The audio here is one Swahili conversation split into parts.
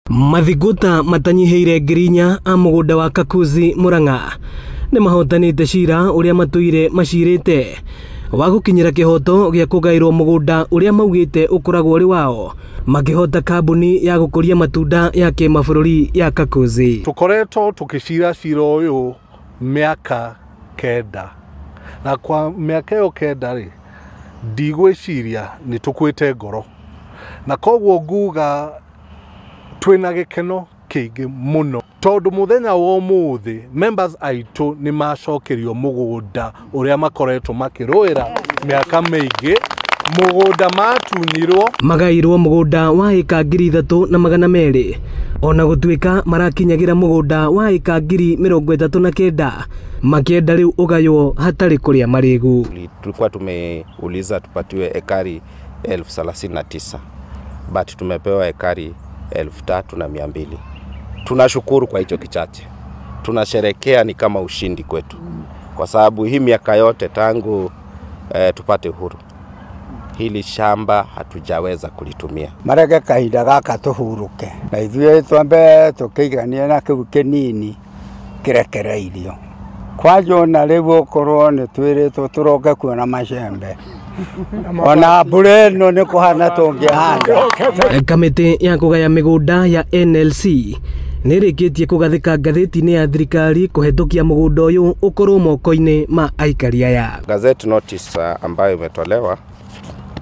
Mathiguta matanyiheire ngirinya a mugunda wa Kakuzi Murang'a ni mahotanite cira uria matuire macirite wa gukinyira kihoto gia kugairwo mugunda uria maugite ukoragwo uri wao makihota kambuni ya gukuria matunda ya kimabũrũri ya Kakuzi. Tukoretwo tukicira cira uyu miaka kenda na kwa miaka iyo kenda ri ndigwiciria ni tukwite ngoro na kogwo nguga twina gikeno kiingi muno tondu muthenya wa muthi members aitu ni macokerio mugunda uria makoretwo makiruira miaka mingi mugunda matunyirwo magairwo mugunda wa eka 3,200 ona gutwika marakinyagira mugunda wa eka 39,000 makienda riu ugayo hatari kuria marigu. Tulikuwa tumeuliza tupatiwe ekari 39,000 but tumepewa ekari 3,200. Tunashukuru kwa hicho kichache. Tunasherekea ni kama ushindi kwetu. Kwa sababu hii miaka yote tangu tupate uhuru, hili shamba hatujaweza kulitumia. Marege kahinda gaka tuhuruke. Na ithuĩ twambe tukigania na kiu kinini kirekereirio. Kwajona rĩu okorwo nĩ twĩrĩtwo turoke kuona macembe. Ona mbura ĩno nĩ kũhana tũngĩhanda. Kamĩtĩ ya kugaya migunda ya NLC nĩrĩkĩtie kũgathĩka ngathĩti-inĩ ya thirikari kũhetũkia mugunda ũyũ ũkorwo moko-inĩ ma aikari aya. Gazette notice ambayo imetolewa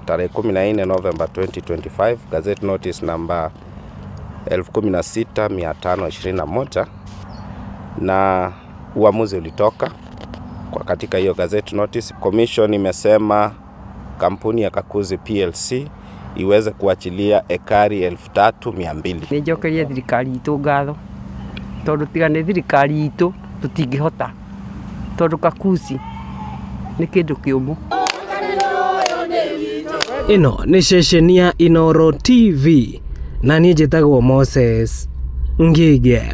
tarehe 14 November 2025, gazette notice namba 16,521 na uamuzi ulitoka kwa katika hiyo gazette notice. Commission imesema kampuni ya Kakuzi PLC iweze kuachilia ekari 3,200. Nijokeria thirikari itu ngatho tondu tiga ni thirikari itu tutingihota tondu Kakuzi ni kindu kiumu. Ino ni ceceni ya Inooro TV na niĩ njĩtagwo Moses Ngige.